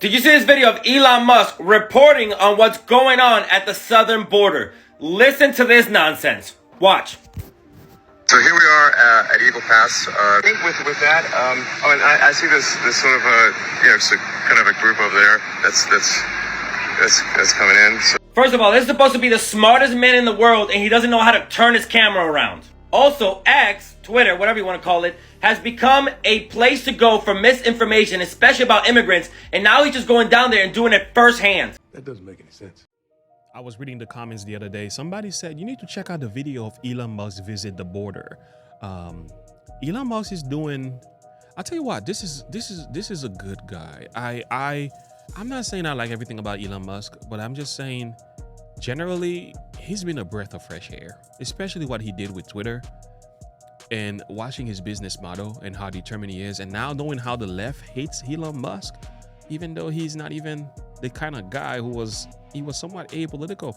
Did you see this video of Elon Musk reporting on what's going on at the southern border? Listen to this nonsense. Watch. So here we are at Eagle Pass. I think with that, and I see this sort of just a kind of a group over there that's coming in. So. First of all, this is supposed to be the smartest man in the world, and he doesn't know how to turn his camera around. Also, X, Twitter, whatever you want to call it, has become a place to go for misinformation, especially about immigrants, and now he's just going down there and doing it firsthand. That doesn't make any sense. I was reading the comments the other day. Somebody said, you need to check out the video of Elon Musk visit the border. Elon Musk is doing, I'll tell you what, this is a good guy. I'm not saying I like everything about Elon Musk, but I'm just saying, generally, he's been a breath of fresh air, especially what he did with Twitter and watching his business model and how determined he is. And now knowing how the left hates Elon Musk, even though he's not even the kind of guy he was somewhat apolitical,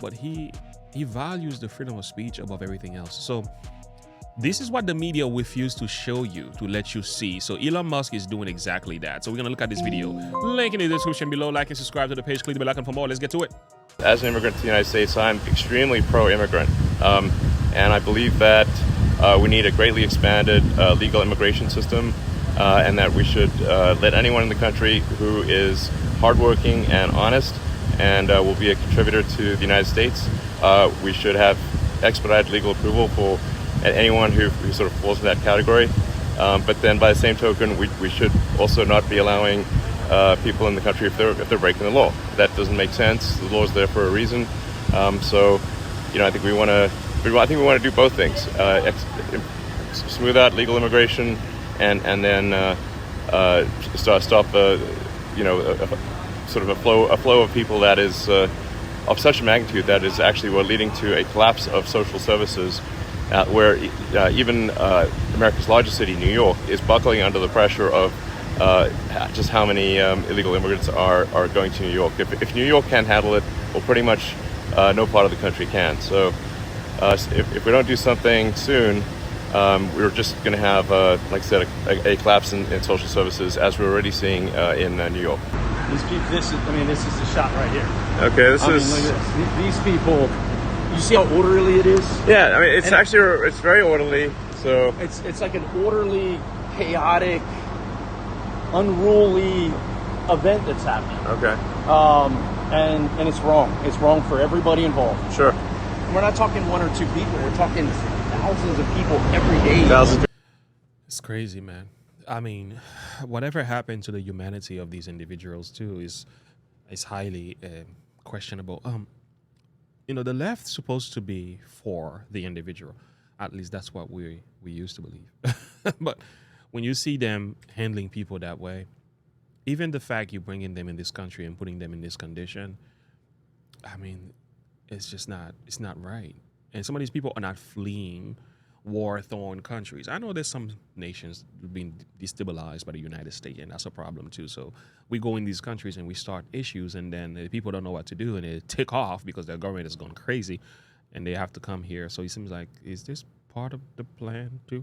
but he values the freedom of speech above everything else. So this is what the media refused to show you, to let you see. So Elon Musk is doing exactly that. So we're gonna look at this video. Link in the description below. Like and subscribe to the page. Click the bell icon for more. Let's get to it. As an immigrant to the United States, I'm extremely pro-immigrant, and I believe that we need a greatly expanded legal immigration system, and that we should let anyone in the country who is hardworking and honest and will be a contributor to the United States, we should have expedited legal approval for anyone who sort of falls in that category. But then by the same token, we should also not be allowing people in the country if they're breaking the law. That doesn't make sense. The law is there for a reason. So, I think we want to do both things: smooth out legal immigration, and then stop sort of a flow of people that is of such a magnitude that is actually leading to a collapse of social services, where even America's largest city, New York, is buckling under the pressure of just how many illegal immigrants are going to New York. If New York can't handle it, well, pretty much no part of the country can. So if we don't do something soon, we're just going to have, like I said, a collapse in social services, as we're already seeing in New York. These people, this is the shot right here. Okay, look at this. These people, you see how orderly it is? Yeah, I mean, it's very orderly. So it's like an orderly, chaotic, unruly event that's happening. Okay. And it's wrong. It's wrong for everybody involved. Sure. And we're not talking one or two people. We're talking thousands of people every day. Thousands. It's crazy, man. I mean, whatever happened to the humanity of these individuals too is highly questionable. The left's supposed to be for the individual. At least that's what we used to believe. But when you see them handling people that way, even the fact you're bringing them in this country and putting them in this condition, I mean, it's not right. And some of these people are not fleeing war-torn countries. I know there's some nations being destabilized by the United States, and that's a problem too. So we go in these countries and we start issues, and then the people don't know what to do, and they tick off because their government has gone crazy, and they have to come here. So it seems like, is this part of the plan too?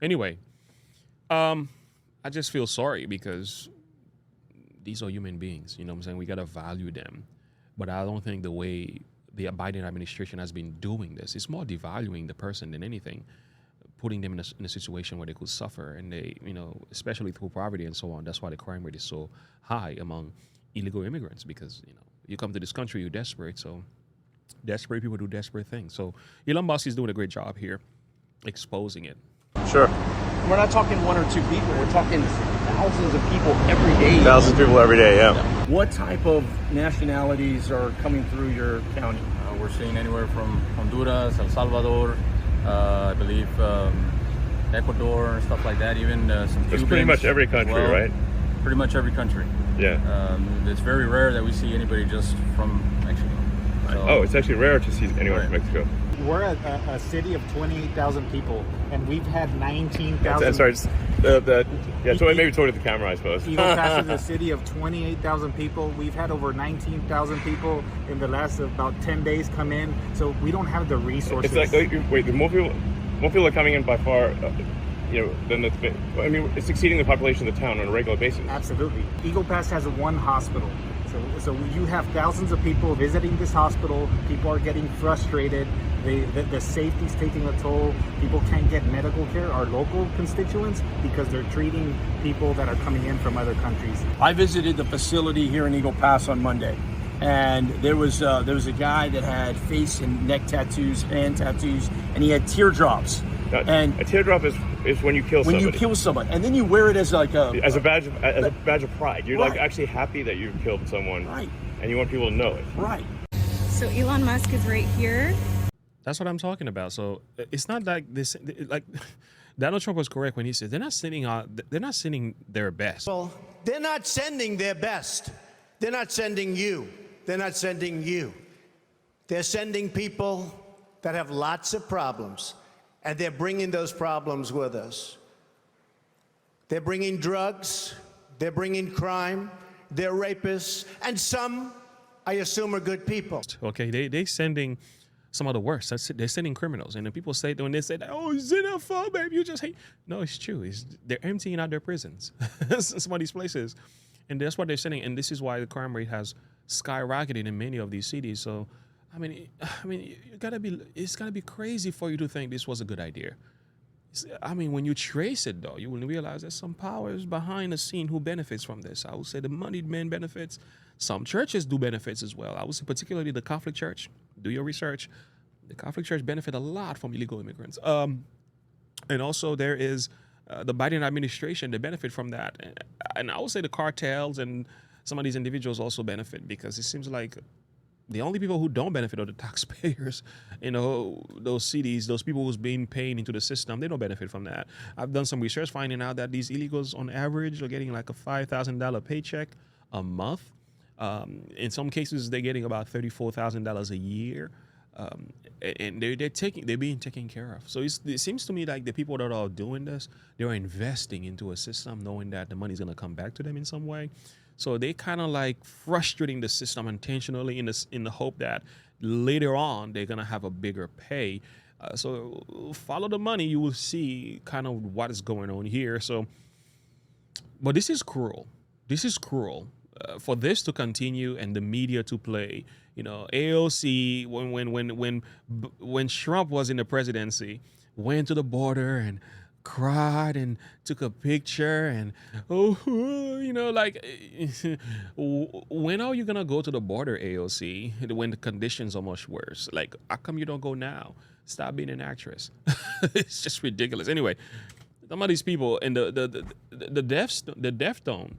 Anyway, I just feel sorry because these are human beings. You know what I'm saying? We got to value them. But I don't think the way the Biden administration has been doing this, it's more devaluing the person than anything, putting them in a situation where they could suffer, and they, especially through poverty and so on. That's why the crime rate is so high among illegal immigrants, because, you come to this country, you're desperate. So desperate people do desperate things. So Elon Musk is doing a great job here exposing it. Sure. We're not talking one or two people. We're talking thousands of people every day. Thousands of people every day, yeah. What type of nationalities are coming through your county? We're seeing anywhere from Honduras, El Salvador, I believe Ecuador and stuff like that. Even some Cubans. It's pretty much every country, well, right? Pretty much every country. Yeah. It's very rare that we see anybody just from Mexico. So, it's actually rare to see anyone from Mexico. We're a city of 28,000 people, and we've had 19,000. Sorry, maybe toward the camera, I suppose. Eagle Pass is a city of 28,000 people. We've had over 19,000 people in the last about 10 days come in, so we don't have the resources. It's like, wait, more people are coming in by far then it's exceeding the population of the town on a regular basis. Absolutely. Eagle Pass has one hospital. So you have thousands of people visiting this hospital. People are getting frustrated. The safety's taking a toll. People can't get medical care, our local constituents, because they're treating people that are coming in from other countries. I visited the facility here in Eagle Pass on Monday, and there was a guy that had face and neck tattoos, hand tattoos, and he had teardrops. And a teardrop is when you kill somebody. When you kill someone, and then you wear it as like as a badge of pride. You're right. like actually happy that you've killed someone, right? And you want people to know it, right? So Elon Musk is right here. That's what I'm talking about. So it's not like this. Like Donald Trump was correct when he said they're not sending their best. Well, they're not sending their best. They're not sending you. They're not sending you. They're sending people that have lots of problems, and they're bringing those problems with us. They're bringing drugs. They're bringing crime. They're rapists, and some, I assume, are good people. Okay, they sending some of the worst. They're sending criminals, and then people say when they say, "Oh, xenophobe, you just hate." No, it's true. They're emptying out their prisons, some of these places, and that's what they're sending. And this is why the crime rate has skyrocketed in many of these cities. So, I mean, it's gotta be crazy for you to think this was a good idea. I mean, when you trace it, though, you will realize there's some powers behind the scene who benefits from this. I would say the moneyed man benefits. Some churches do benefits as well. I would say particularly the Catholic Church. Do your research. The Catholic Church benefit a lot from illegal immigrants. And also there is the Biden administration. They benefit from that. And I would say the cartels and some of these individuals also benefit, because it seems like the only people who don't benefit are the taxpayers. Those cities, those people who's being paid into the system, they don't benefit from that. I've done some research finding out that these illegals on average are getting like a $5,000 paycheck a month. In some cases, they're getting about $34,000 a year. And they're being taken care of. So it seems to me like the people that are doing this, they're investing into a system knowing that the money's going to come back to them in some way. So they kind of like frustrating the system intentionally in the hope that later on they're going to have a bigger pay. So follow the money, you will see kind of what is going on here. So, but this is cruel. This is cruel. For this to continue and the media to play, AOC when Trump was in the presidency, went to the border and cried and took a picture and when are you gonna go to the border, AOC, when the conditions are much worse? Like, how come you don't go now? Stop being an actress. It's just ridiculous. Anyway, some of these people and the deaf tone,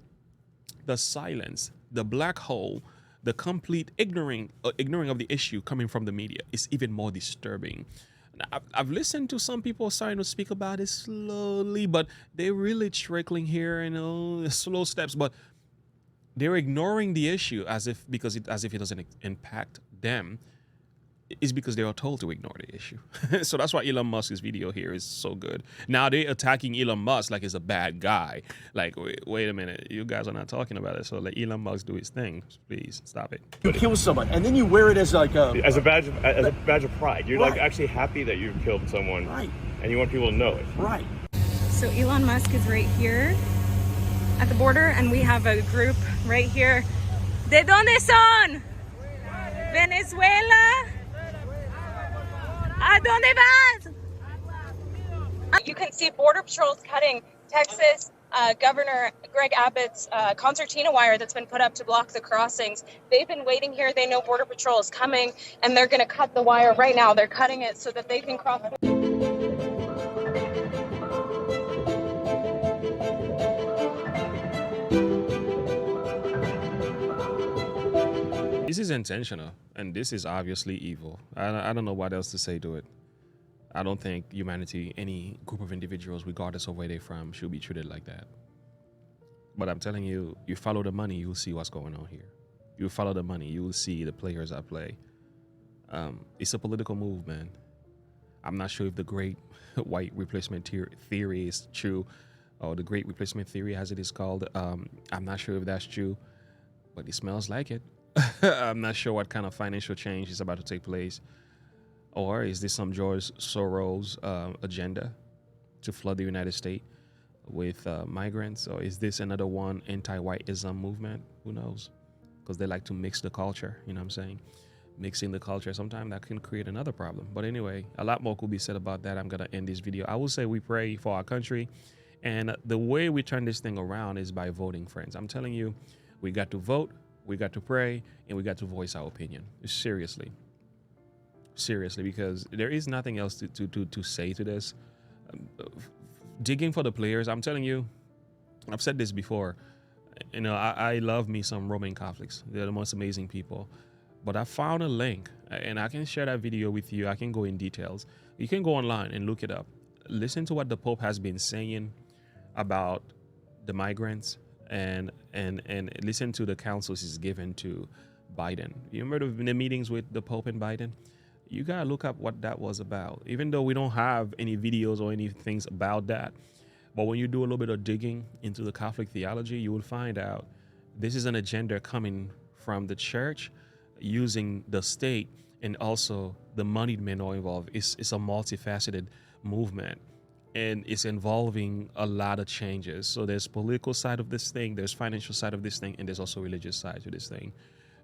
the silence, the black hole, the complete ignoring of the issue coming from the media is even more disturbing. Now, I've listened to some people starting to speak about it slowly, but they're really trickling here, slow steps. But they're ignoring the issue as if it doesn't impact them. Is because they are told to ignore the issue. So that's why Elon Musk's video here is so good. Now they're attacking Elon Musk like he's a bad guy. Like, wait a minute, you guys are not talking about it. So let Elon Musk do his thing. Please stop it. You kill someone, and then you wear it as like as a badge of pride. You're right. like actually happy that you've killed someone, right? And you want people to know it, right? So Elon Musk is right here at the border, and we have a group right here. ¿De dónde son? Venezuela. ¿A dónde vas? You can see Border Patrol's cutting Texas Governor Greg Abbott's concertina wire that's been put up to block the crossings. They've been waiting here. They know Border Patrol is coming, and they're going to cut the wire right now. They're cutting it so that they can cross. This is intentional, and this is obviously evil. I don't know what else to say to it. I don't think humanity, any group of individuals, regardless of where they're from, should be treated like that. But I'm telling you, you follow the money, you'll see what's going on here. You follow the money, you will see the players at play. It's a political move, man. I'm not sure if the great white replacement theory is true, or the great replacement theory, as it is called. I'm not sure if that's true, but it smells like it. I'm not sure what kind of financial change is about to take place. Or is this some George Soros agenda? to flood the United States with migrants, or is this another one anti-whiteism movement? Who knows? Because they like to mix the culture. You know what I'm saying? Mixing the culture, sometimes that can create another problem. But anyway, a lot more could be said about that. I'm gonna end this video. I will say we pray for our country, and the way we turn this thing around is by voting, friends. I'm telling you, we got to vote, we got to pray, and we got to voice our opinion. Seriously, because there is nothing else to say to this. Digging for the players, I'm telling you, I've said this before. You know, I love me some Roman Catholics. They're the most amazing people. But I found a link, and I can share that video with you. I can go in details. You can go online and look it up. Listen to what the Pope has been saying about the migrants, and listen to the counsels he's given to Biden. You remember the meetings with the Pope and Biden? You gotta look up what that was about. Even though we don't have any videos or any things about that, but when you do a little bit of digging into the Catholic theology, you will find out this is an agenda coming from the church, using the state, and also the moneyed men are involved. It's a multifaceted movement, and it's involving a lot of changes. So there's political side of this thing, there's financial side of this thing, and there's also religious side to this thing.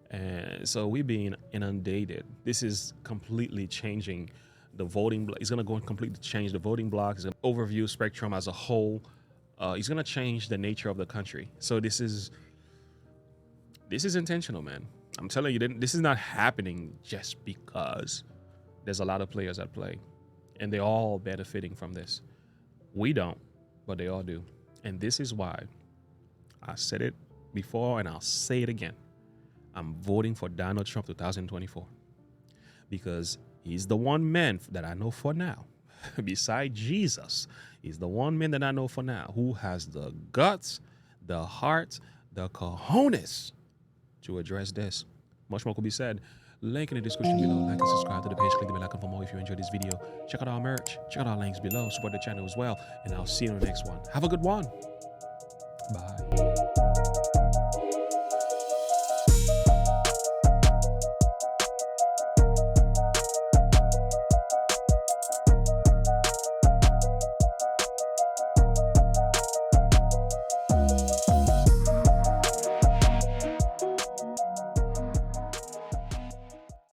And so we're being inundated. This is completely changing the voting. It's going to go and completely change the voting block. It's an overview spectrum as a whole. It's going to change the nature of the country. So this is intentional, man. I'm telling you, this is not happening just because there's a lot of players at play, and they're all benefiting from this. We don't, but they all do. And this is why I said it before, and I'll say it again. I'm voting for Donald Trump 2024 because he's the one man that I know for now, besides Jesus, he's the one man that I know for now who has the guts, the heart, the cojones to address this. Much more could be said. Link in the description below. Like and subscribe to the page. Click the bell icon for more if you enjoyed this video. Check out our merch. Check out our links below. Support the channel as well. And I'll see you in the next one. Have a good one. Bye.